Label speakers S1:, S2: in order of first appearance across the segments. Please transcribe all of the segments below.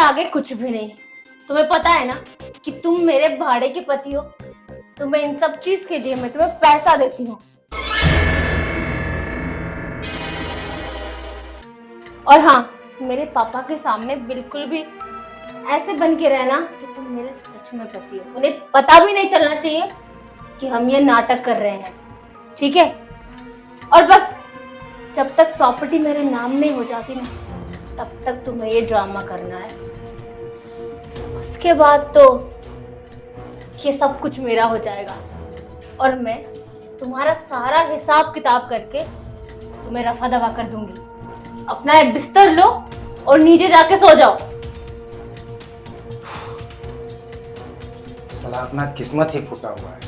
S1: आगे कुछ भी नहीं। तुम्हें पता है ना कि तुम मेरे भाड़े के पति हो, तो मैं इन सब चीज के लिए मैं तुम्हें पैसा देती हूँ। और हाँ, मेरे पापा के सामने बिल्कुल भी ऐसे बन के रहना कि तुम मेरे सच में पति हो। उन्हें पता भी नहीं चलना चाहिए कि हम ये नाटक कर रहे हैं, ठीक है? और बस जब तक प्रॉपर्टी मेरे नाम नहीं हो जाती ना, तब तक तुम्हें ये ड्रामा करना है। उसके बाद तो ये सब कुछ मेरा हो जाएगा और मैं तुम्हारा सारा हिसाब किताब करके तुम्हें रफा दफा कर दूंगी। अपना एक बिस्तर लो और नीचे जाके सो जाओ।
S2: साला अपना किस्मत ही फूटा हुआ है।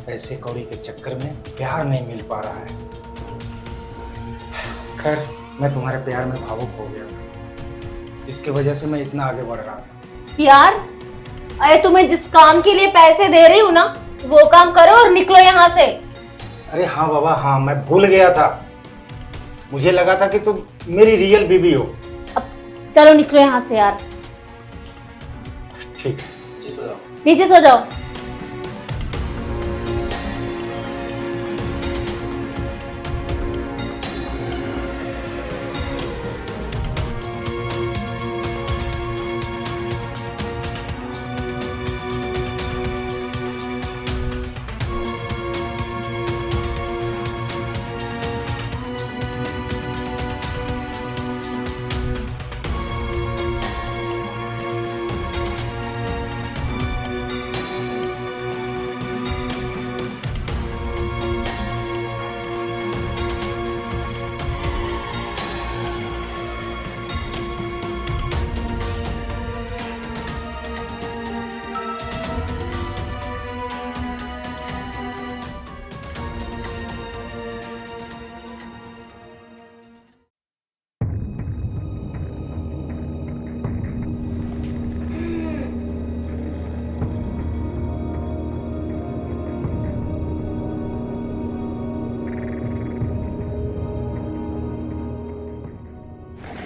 S2: पैसे कौड़ी के चक्कर में प्यार नहीं मिल पा रहा है। खैर, मैं तुम्हारे प्यार में भावुक हो गया था, इसकी वजह से मैं इतना आगे बढ़ रहा था।
S1: प्यार? अरे तुम्हें जिस काम के लिए पैसे दे रही हूँ ना, वो काम करो और निकलो यहाँ से।
S2: अरे हाँ बाबा, हाँ, मैं भूल गया था। मुझे लगा था कि तुम मेरी रियल बीवी हो।
S1: अब चलो निकलो यहाँ से यार।
S2: ठीक है,
S1: नीचे सो जाओ।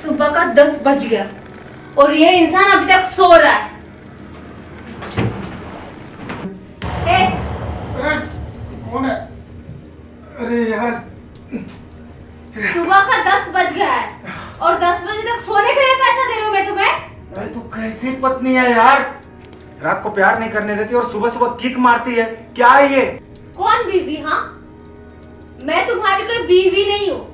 S1: सुबह का 10 बज गया और ये इंसान अभी तक सो रहा है।
S2: कौन है? अरे यार,
S1: सुबह का 10 बज गया है और 10 बजे तक सोने के लिए पैसा दे रही हूँ मैं तुम्हें।
S2: अरे तू कैसी पत्नी है यार? रात को प्यार नहीं करने देती और सुबह सुबह किक मारती है। क्या है ये?
S1: कौन बीवी? हाँ, मैं तुम्हारी कोई बीवी नहीं हूँ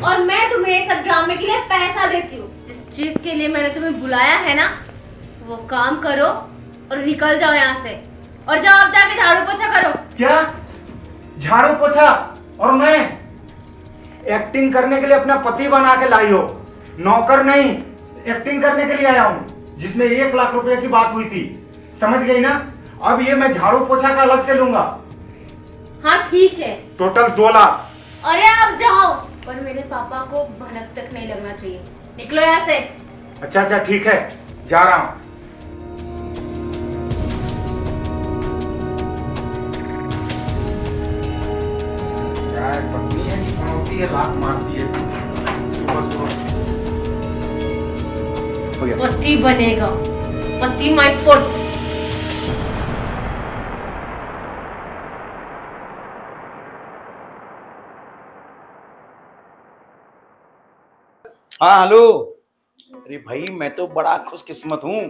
S1: और मैं तुम्हें सब ड्रामे के लिए पैसा देती हूँ। जिस चीज के लिए मैंने तुम्हें बुलाया है ना, वो काम करो और निकल जाओ यहाँ से। और जाओ अब जाके झाड़ू पोछा करो।
S2: क्या? झाड़ू पोछा? और मैं एक्टिंग करने के लिए अपना पति बना के लाई हो? नौकर नहीं, एक्टिंग करने के लिए आया हूँ, जिसमें 1 लाख रुपए की बात हुई थी। समझ गई ना? अब ये मैं झाड़ू पोछा का अलग से लूंगा।
S1: हाँ ठीक है,
S2: टोटल 2 लाख।
S1: अरे आप जाओ, पर मेरे पापा को भनक तक नहीं लगना चाहिए। निकलो यहाँ से।
S2: अच्छा ठीक है, जा रहा हूँ। यार पत्नी है कि पनौती है, लात मारती है सुबह सुबह। हो गया।
S1: पति बनेगा, पति माय फुट।
S3: हाँ हेलो। अरे भाई, मैं तो बड़ा खुशकिस्मत हूँ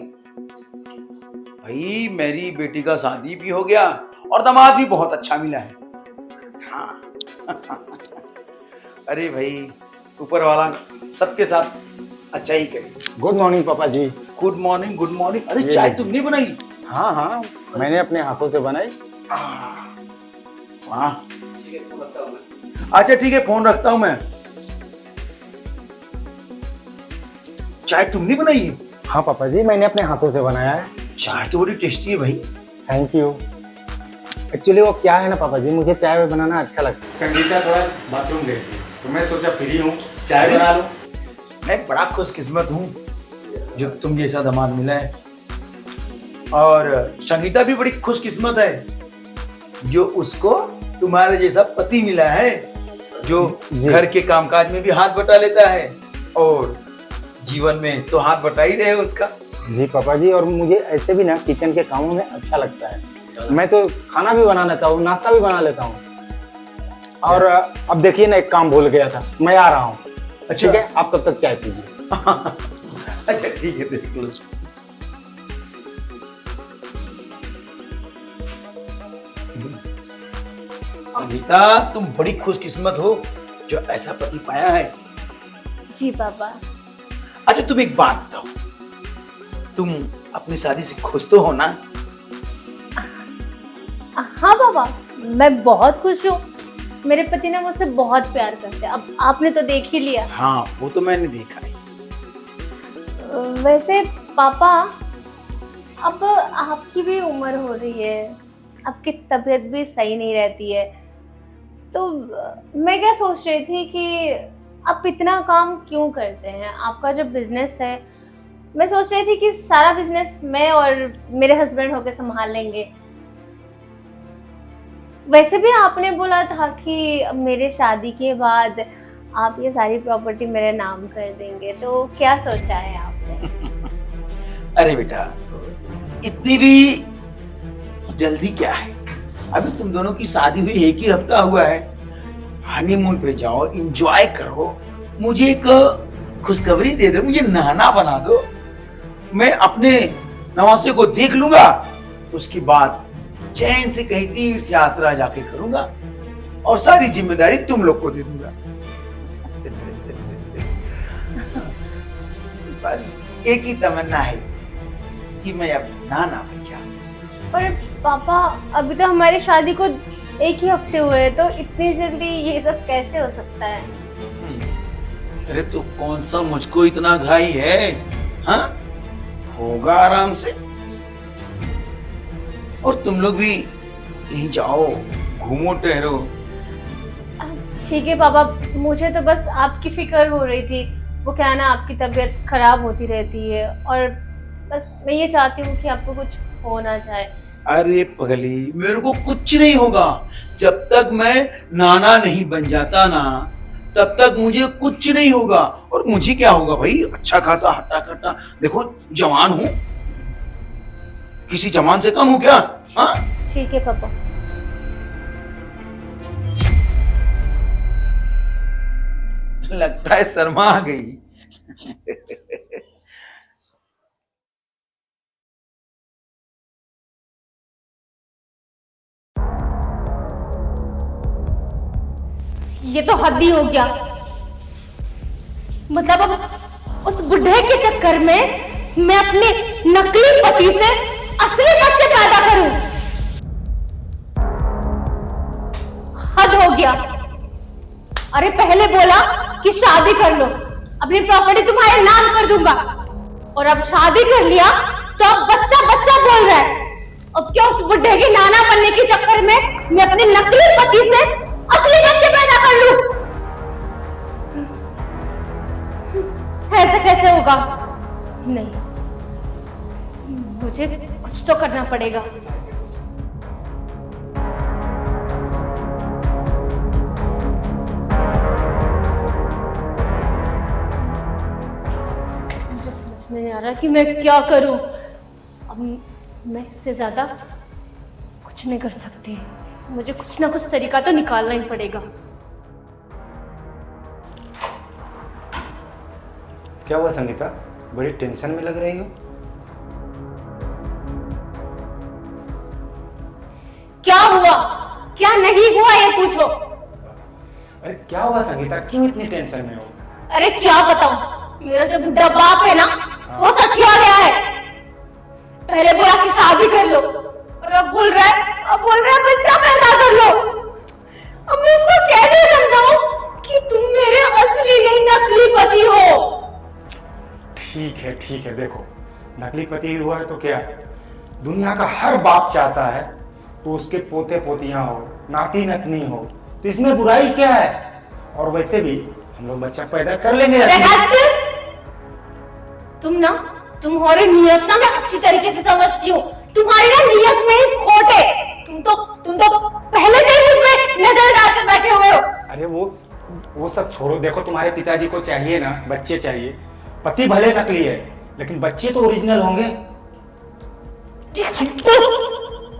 S3: भाई, मेरी बेटी का शादी भी हो गया और दामाद भी बहुत अच्छा मिला है। हाँ अरे भाई, ऊपर वाला सबके साथ अच्छा ही करे।
S2: गुड मॉर्निंग पापा जी।
S3: Good morning, good morning. अरे चाय तुमने बनाई?
S2: हाँ, मैंने अपने हाथों से बनाई।
S3: वाह, अच्छा ठीक है, फोन रखता हूँ मैं। चाय तुमने बनाई है?
S2: हाँ पापा जी, मैंने अपने हाथों से बनाया है।
S3: चाय तो बड़ी टेस्टी है भाई।
S2: Thank you. एक्चुअली वो क्या है ना पापा जी, मुझे चाय बनाना अच्छा लगता है।
S4: संगीता थोड़ा बाथरूम गई थी, तो मैं सोचा फ्री हूँ, चाय बना लो।
S3: मैं बड़ा खुशकिस्मत हूँ जो तुम जैसा दामाद मिला है, और संगीता भी बड़ी खुशकिस्मत है जो उसको तुम्हारे जैसा पति मिला है, जो घर के कामकाज में भी हाथ बटा लेता है और जीवन में तो हाथ बटा ही रहे हो उसका।
S2: जी पापा जी, और मुझे ऐसे भी ना किचन के कामों में अच्छा लगता है। मैं तो खाना भी बना लेता हूँ, नाश्ता भी बना लेता हूँ। और अब देखिए ना, एक काम भूल गया था, मैं आ रहा हूँ।
S3: अच्छा।
S2: ठीक है, आप तब तक चाय पीजिए।
S3: अच्छा ठीक है, देख लो। संगीता, तुम बड़ी खुशकिस्मत हो जो ऐसा पति पाया है।
S1: जी पापा।
S3: अच्छा तुम एक बात बताओ, तुम अपनी शादी से खुश तो हो ना?
S1: हाँ पापा, मैं बहुत खुश हूँ। मेरे पति ना मुझसे बहुत प्यार करते हैं। अब आपने तो देख ही लिया।
S3: हाँ वो तो मैंने देखा है।
S1: वैसे पापा, अब आपकी भी उम्र हो रही है, आपकी तबीयत भी सही नहीं रहती है, तो मैं क्या सोच रही थी कि आप इतना काम क्यों करते हैं? आपका जो बिजनेस है, मैं सोच रही थी कि सारा बिजनेस मैं और मेरे हस्बैंड होकर संभाल लेंगे। वैसे भी आपने बोला था कि मेरे शादी के बाद आप ये सारी प्रॉपर्टी मेरे नाम कर देंगे, तो क्या सोचा है आपने?
S3: अरे बेटा, इतनी भी जल्दी क्या है? अभी तुम दोनों की शादी हुई 1 ही हफ्ता हुआ है। हनीमून पे जाओ, एंजॉय करो, मुझे एक खुशखबरी दे दो, मुझे नहाना बना दो, मैं अपने नवासे को देख लूंगा, उसके बाद चैन से कहीं तीर्थ यात्रा जाके करूंगा और सारी जिम्मेदारी तुम लोग को दे दूंगा। बस एक ही तमन्ना है कि मैं अब नाना बन जाऊं।
S1: पर पापा, अभी तो हमारी शादी को 1 ही हफ्ते हुए हैं, तो इतनी जल्दी ये सब कैसे हो सकता है?
S3: अरे तो कौन सा मुझको इतना घाई है? हाँ, होगा आराम से। और तुम लोग भी कहीं जाओ, घूमो टहरो।
S1: ठीक है पापा, मुझे तो बस आपकी फिक्र हो रही थी। वो क्या है ना, आपकी तबीयत खराब होती रहती है, और बस मैं ये चाहती हूँ कि आपको कुछ हो ना जाए।
S3: अरे पगली, मेरे को कुछ नहीं होगा। जब तक मैं नाना नहीं बन जाता ना, तब तक मुझे कुछ नहीं होगा। और मुझे क्या होगा भाई, अच्छा खासा हट्टा कट्टा, देखो जवान हूं, किसी जवान से कम हूं क्या? हाँ?
S1: ठीक है पापा।
S3: लगता है शर्मा आ गई।
S1: ये तो हद ही हो गया। मतलब अब उस बुढ़े के चक्कर में मैं अपने नकली पति से असली बच्चे पैदा करूं? हद हो गया। अरे पहले बोला कि शादी कर लो, अपनी प्रॉपर्टी तुम्हारे नाम कर दूंगा, और अब शादी कर लिया तो अब बच्चा बच्चा बोल रहा है। अब क्या उस बुढ़े के नाना बनने के चक्कर में मैं अपने नकली पति से असली बच्चे पैदा कर लूं? ऐसे कैसे होगा? नहीं, मुझे कुछ तो करना पड़ेगा। मुझे समझ में नहीं आ रहा कि मैं क्या करूं। अब मैं इससे ज्यादा कुछ नहीं कर सकती। मुझे कुछ ना कुछ तरीका तो निकालना ही पड़ेगा।
S2: क्या हुआ संगीता, बड़ी टेंशन में लग रही हो?
S1: क्या हुआ, क्या नहीं हुआ, ये पूछो।
S2: अरे क्या हुआ संगीता, क्यों इतनी टेंशन में हो?
S1: अरे क्या बताऊं, मेरा जो बुढ़ा बाप है ना, वो सठिया गया है। पहले बोला कि शादी कर लो, और अब बोल रहा है बच्चा पैदा कर लो। अब मैं उसको कैसे समझाऊं कि तुम मेरे असली नहीं नकली पति हो?
S2: ठीक है, देखो नकली पति हुआ है तो क्या, दुनिया का हर बाप चाहता है तो उसके पोते पोतियां हो, नाती नतनी हो, तो इसमें बुराई क्या है? और वैसे भी हम लोग बच्चा पैदा कर लेंगे।
S1: तुम्हारी नियत ना मैं अच्छी तरीके से समझती हूँ। तुम्हारी ना नियत में ही खोट है। तुम तो पहले से ही मुझमें नजर डाल कर बैठे हुए हो।
S2: अरे वो सब छोड़ो, देखो तुम्हारे पिताजी को चाहिए ना बच्चे चाहिए, पति भले नकली है लेकिन बच्चे तो ओरिजिनल होंगे।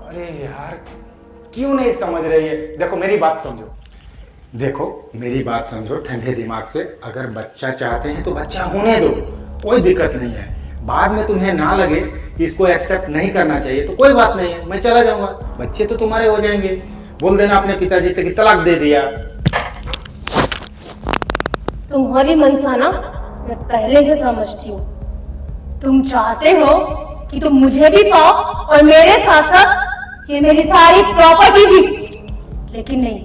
S2: अरे यार क्यों नहीं समझ रही है? देखो मेरी बात समझो, देखो मेरी बात समझो ठंडे दिमाग से। अगर बच्चा चाहते हैं तो बच्चा होने दो, कोई दिक्कत नहीं है। बाद में तुम्हें ना लगे कि इसको एक्सेप्ट नहीं करना चाहिए तो कोई बात नहीं है, मैं चला जाऊंगा, बच्चे तो तुम्हारे हो जाएंगे। बोल देना अपने पिताजी से कि तलाक दे दिया।
S1: तुम्हारी मनसा ना मैं पहले से समझती हूँ। तुम चाहते हो कि तुम मुझे भी पाओ और मेरे साथ साथ ये मेरी सारी प्रॉपर्टी भी, लेकिन नहीं,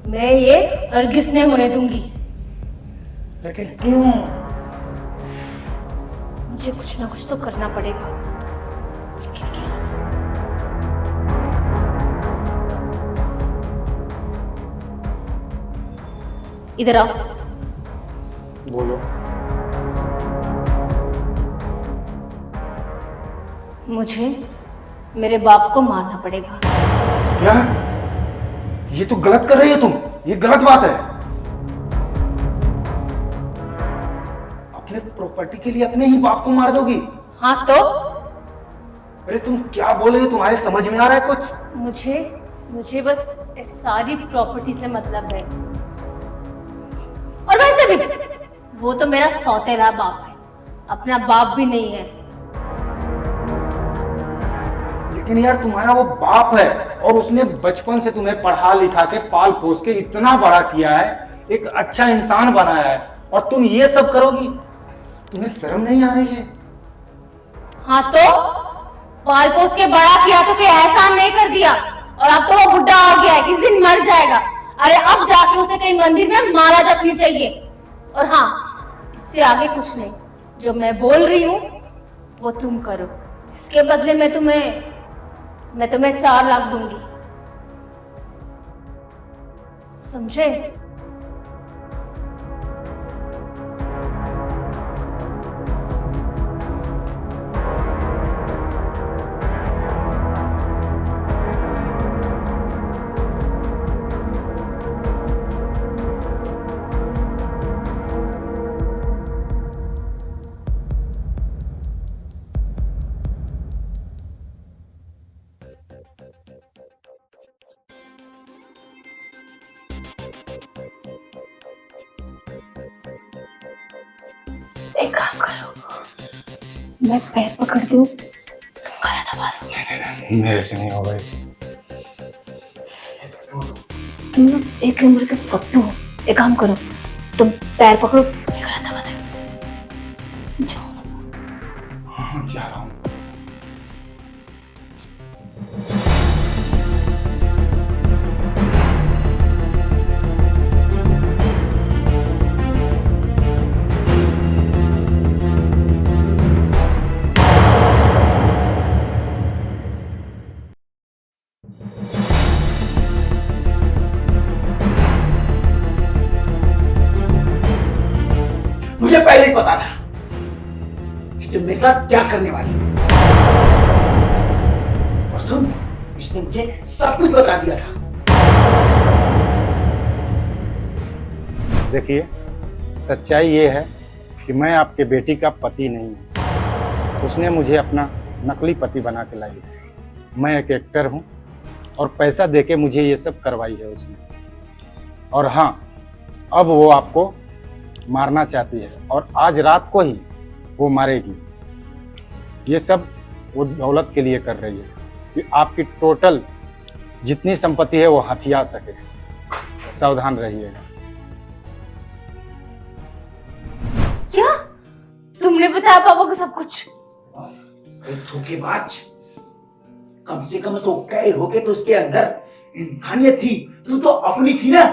S1: मैं ये हरगिज़ नहीं होने दूंगी।
S2: लेकिन क्यों?
S1: मुझे कुछ ना कुछ तो करना पड़ेगा, लेकिन क्या? इधर आओ।
S2: बोलो।
S1: मुझे मेरे बाप को मारना पड़ेगा।
S2: क्या? ये तो गलत कर रही हो तुम, ये गलत बात है। अपने प्रॉपर्टी के लिए अपने ही बाप को मार दोगी?
S1: हाँ तो
S2: अरे तुम क्या बोल रही हो? तुम्हारे समझ में आ रहा है कुछ?
S1: मुझे बस इस सारी प्रॉपर्टी से मतलब है। और वैसे भी वो तो मेरा सौतेला बाप है, अपना बाप भी नहीं है।
S2: लेकिन यार तुम्हारा वो बाप है और उसने बचपन से तुम्हें पढ़ा लिखा के पाल पोस के इतना बड़ा किया है, एक अच्छा इंसान बनाया है, और तुम ये सब करोगी? तुम्हें शर्म नहीं आ रही है?
S1: हाँ तो पाल पोस के बड़ा किया तो कोई एहसान नहीं कर दिया, और अब तो वो बुढ़ा हो गया है, किस दिन मर जाएगा। अरे अब जाके उसे कहीं मंदिर में माला जपनी चाहिए। और हाँ, इससे आगे कुछ नहीं। जो मैं बोल रही हूँ वो तुम करो, इसके बदले मैं तुम्हें 4 लाख दूंगी, समझे? एक काम करो, मैं पैर पकड़ दूं, तुम गला दबा दो।
S2: मेरे से नहीं होगा इसे।
S1: तुम ना एक नंबर के फट्टू हो। एक काम करो, तुम पैर पकड़ो, मैं गला दबा दो। जाओ।
S2: हाँ, जा रहा हूँ।
S3: मुझे पहले ही पता था कि तुम मेरे साथ क्या करने वाली हो। और सुन, इसने मुझे सब कुछ बता दिया था।
S2: देखिए, सच्चाई ये है कि मैं आपके बेटी का पति नहीं हूँ। उसने मुझे अपना नकली पति बना के लाई है। मैं एक एक्टर हूँ और पैसा देके मुझे ये सब करवाई है उसने। और हाँ, अब वो आपको मारना चाहती है और आज रात को ही वो मारेगी। ये सब वो दौलत के लिए कर रही है कि आपकी टोटल जितनी संपत्ति है वो हथिया सके। सावधान रहिएगा।
S1: क्या तुमने बताया पापा को सब कुछ?
S3: धोखेबाज, कम से कम सो कैर होके तो उसके अंदर इंसानियत थी। तू तो अपनी थी ना।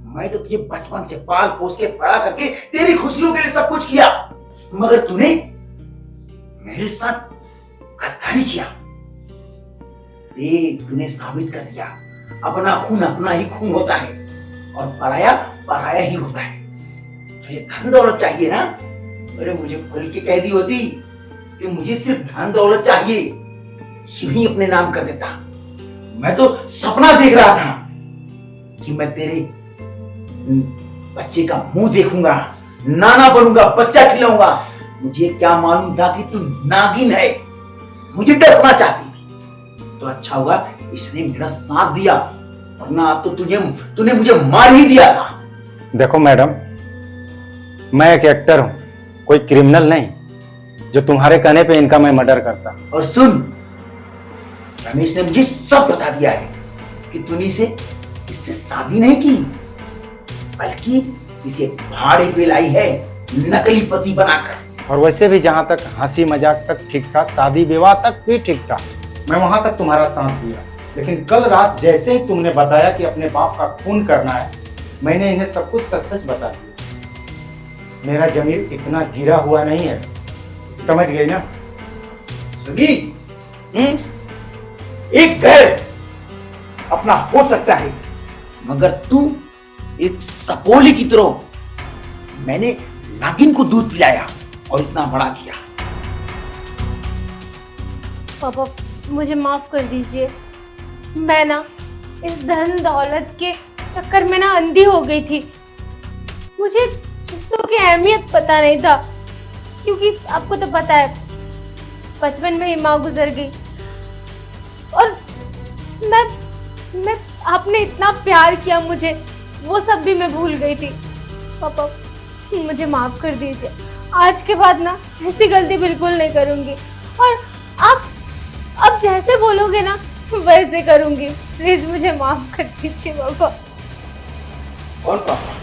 S3: मैं तो तुझे बचपन से पाल पोस के बड़ा करके तेरी खुशियों के लिए सब कुछ किया, मगर तूने मेरे साथ गद्दारी किया। तूने साबित कर दिया अपना खून अपना ही खून होता है और पराया पराया ही होता है। तुझे धन दौलत चाहिए ना? अरे मुझे खुल के कह दी होती कि मुझे सिर्फ धन दौलत चाहिए, यूं ही अपने नाम कर देता। मैं तो सपना देख रहा था कि मैं तेरे बच्चे का मुंह देखूंगा, नाना बनूंगा, बच्चा खिलाऊंगा। मुझे क्या मालूम था कि तू नागिन है, मुझे डसना चाहती थी। तो अच्छा हुआ इसने मेरा साथ दिया, वरना तो तूने मुझे मार ही दिया था।
S2: देखो मैडम, मैं एक एक्टर हूं, कोई क्रिमिनल नहीं जो तुम्हारे कहने पे इनका मैं मर्डर करता।
S3: और सुन, रमेश ने मुझे सब बता दिया है कि तूने इससे शादी नहीं की, बल्कि इसे भाड़े पे लाई है, नकली पति बनाकर।
S2: और वैसे भी जहां तक हंसी मजाक तक ठीक था, शादी विवाह तक भी ठीक था, मैं वहां तक तुम्हारा साथ दिया। लेकिन कल रात जैसे ही तुमने बताया कि अपने बाप का खून करना है, मैंने इन्हें सब कुछ सच सच बता दिया। मेरा जमीर इतना गिरा हुआ नहीं है, समझ गई ना?
S3: सभी एक घर अपना हो सकता है, मगर तू एक सपोली की तरह मैंने नागिन को दूध पिलाया और इतना बड़ा किया।
S1: पापा मुझे माफ कर दीजिए। मैं ना इस धन दौलत के चक्कर में ना अंधी हो गई थी। मुझे रिश्तों की अहमियत पता नहीं था, क्योंकि आपको तो पता है बचपन में ही माँ गुजर गई, और मैं आपने इतना प्यार किया मुझे, वो सब भी मैं भूल गई थी। पापा मुझे माफ कर दीजिए, आज के बाद ना ऐसी गलती बिल्कुल नहीं करूंगी, और आप अब जैसे बोलोगे ना वैसे करूंगी। प्लीज मुझे माफ कर दीजिए पापा।
S3: कौन पापा?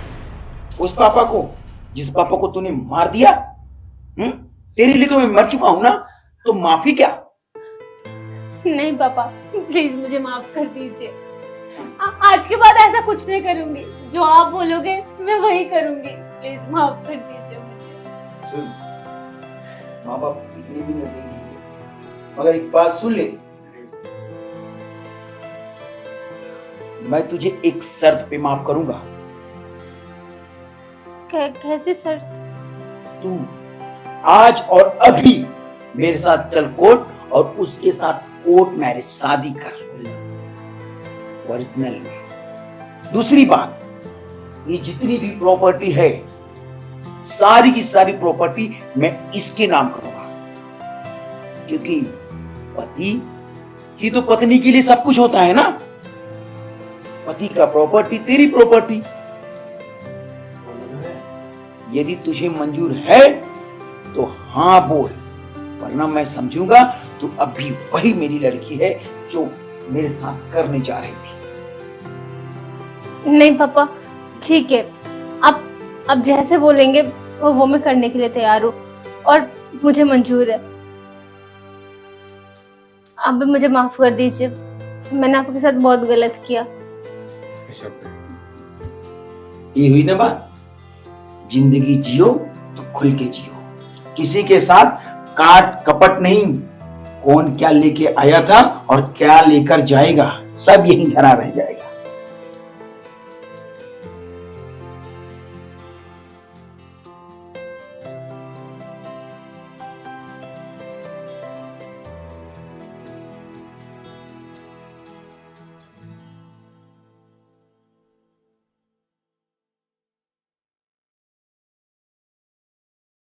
S3: उस पापा को जिस पापा को तूने मार दिया? तेरे लिए तो मैं मर चुका हूं ना, तो माफी क्या?
S1: नहीं पापा, प्लीज मुझे माफ कर दीजिए। आज के बाद ऐसा कुछ नहीं करूंगी, जो आप बोलोगे मैं वही करूंगी। प्लीज माफ कर दीजिए मुझे।
S3: सुन, माँ बाप इतने भी नहीं देंगे, मगर एक बात सुन ले, मैं तुझे एक शर्त पे माफ करूंगा।
S1: कैसी शर्त?
S3: तू आज और अभी मेरे साथ चल कोर्ट और उसके साथ कोर्ट मैरिज शादी कर, ओरिजिनल में। दूसरी बात, ये जितनी भी प्रॉपर्टी है, सारी की सारी प्रॉपर्टी मैं इसके नाम करूंगा, क्योंकि पति ही तो पत्नी के लिए सब कुछ होता है ना। पति का प्रॉपर्टी तेरी प्रॉपर्टी। यदि तुझे मंजूर है तो हाँ बोल, वरना मैं समझूंगा तू अभी वही मेरी लड़की है जो मेरे साथ करने जा रही थी।
S1: नहीं पापा, ठीक है, आप जैसे बोलेंगे वो मैं करने के लिए तैयार हूँ, और मुझे मंजूर है। आप भी मुझे माफ कर दीजिए, मैंने आपके साथ बहुत गलत किया।
S3: ये हुई ना बात, जिंदगी जियो तो खुल के जियो, किसी के साथ काट कपट नहीं। कौन क्या लेके आया था और क्या लेकर जाएगा, सब यहीं धरा रह जाएगा।